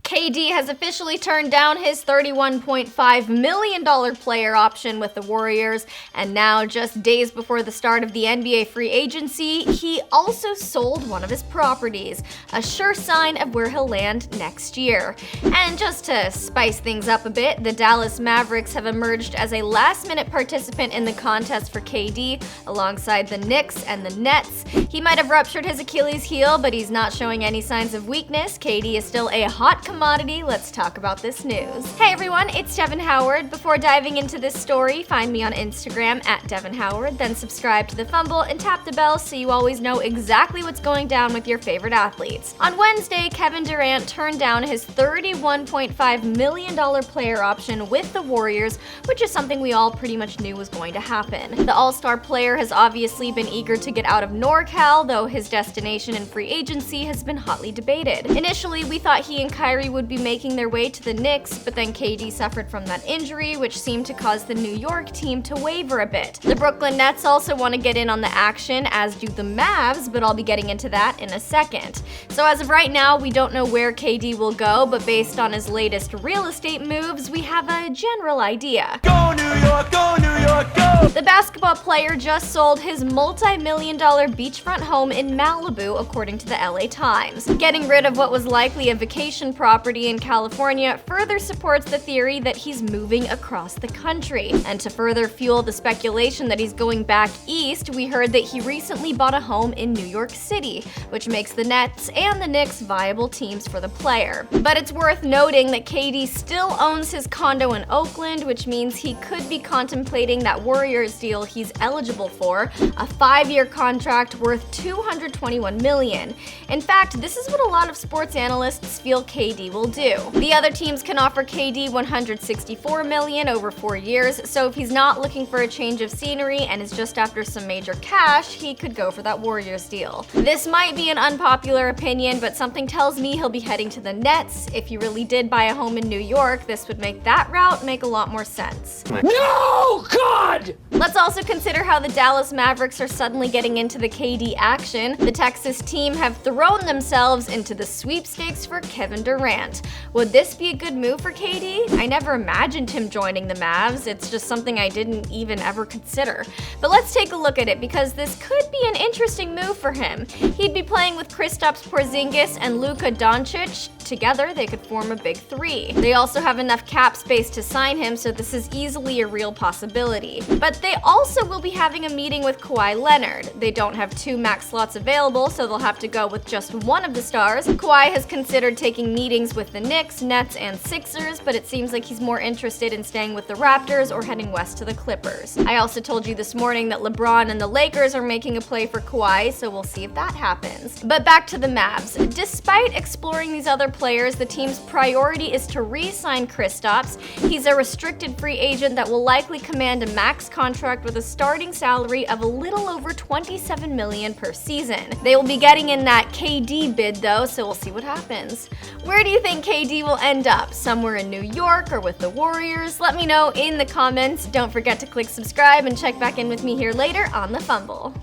KD has officially turned down his $31.5 million player option with the Warriors, and now, just days before the start of the NBA free agency, he also sold one of his properties, a sure sign of where he'll land next year. And just to spice things up a bit, the Dallas Mavericks have emerged as a last-minute participant in the contest for KD, alongside the Knicks and the Nets. He might have ruptured his Achilles heel, but he's not showing any signs of weakness. KD is still a hot commodity. Let's talk about this news. Hey everyone, it's Devin Howard. Before diving into this story, find me on Instagram at Devin Howard, then subscribe to the Fumble and tap the bell so you always know exactly what's going down with your favorite athletes. On Wednesday, Kevin Durant turned down his $31.5 million player option with the Warriors, which is something we all pretty much knew was going to happen. The All-Star player has obviously been eager to get out of NorCal, though his destination in free agency has been hotly debated. Initially, we thought he and Kyrie would be making their way to the Knicks, but then KD suffered from that injury, which seemed to cause the New York team to waver a bit. The Brooklyn Nets also want to get in on the action, as do the Mavs, but I'll be getting into that in a second. So as of right now, we don't know where KD will go, but based on his latest real estate moves, we have a general idea. Go New York, go New York, go! The basketball player just sold his multi-million-dollar beachfront home in Malibu, according to the LA Times. Getting rid of what was likely a vacation property in California further supports the theory that he's moving across the country. And to further fuel the speculation that he's going back east, we heard that he recently bought a home in New York City, which makes the Nets and the Knicks viable teams for the player. But it's worth noting that KD still owns his condo in Oakland, which means he could be contemplating that Warriors deal he's eligible for, a 5-year contract worth $221 million. In fact, this is what a lot of sports analysts feel KD will do. The other teams can offer KD $164 million over 4 years, so if he's not looking for a change of scenery and is just after some major cash, he could go for that Warriors deal. This might be an unpopular opinion, but something tells me he'll be heading to the Nets. If he really did buy a home in New York, this would make that route make a lot more sense. No, God! Let's also consider how the Dallas Mavericks are suddenly getting into the KD action. The Texas team have thrown themselves into the sweepstakes for Kevin Durant. Would this be a good move for KD? I never imagined him joining the Mavs. It's just something I didn't even ever consider. But let's take a look at it, because this could be an interesting move for him. He'd be playing with Kristaps Porzingis and Luka Doncic. Together, they could form a big three. They also have enough cap space to sign him, so this is easily a real possibility. But they also will be having a meeting with Kawhi Leonard. They don't have 2 max slots available, so they'll have to go with just one of the stars. Kawhi has considered taking meetings with the Knicks, Nets, and Sixers, but it seems like he's more interested in staying with the Raptors or heading west to the Clippers. I also told you this morning that LeBron and the Lakers are making a play for Kawhi, so we'll see if that happens. But back to the Mavs. Despite exploring these other players, the team's priority is to re-sign Kristaps. He's a restricted free agent that will likely command a max contract with a starting salary of a little over $27 million per season. They will be getting in that KD bid though, so we'll see what happens. Where do you think KD will end up? Somewhere in New York or with the Warriors? Let me know in the comments. Don't forget to click subscribe and check back in with me here later on The Fumble.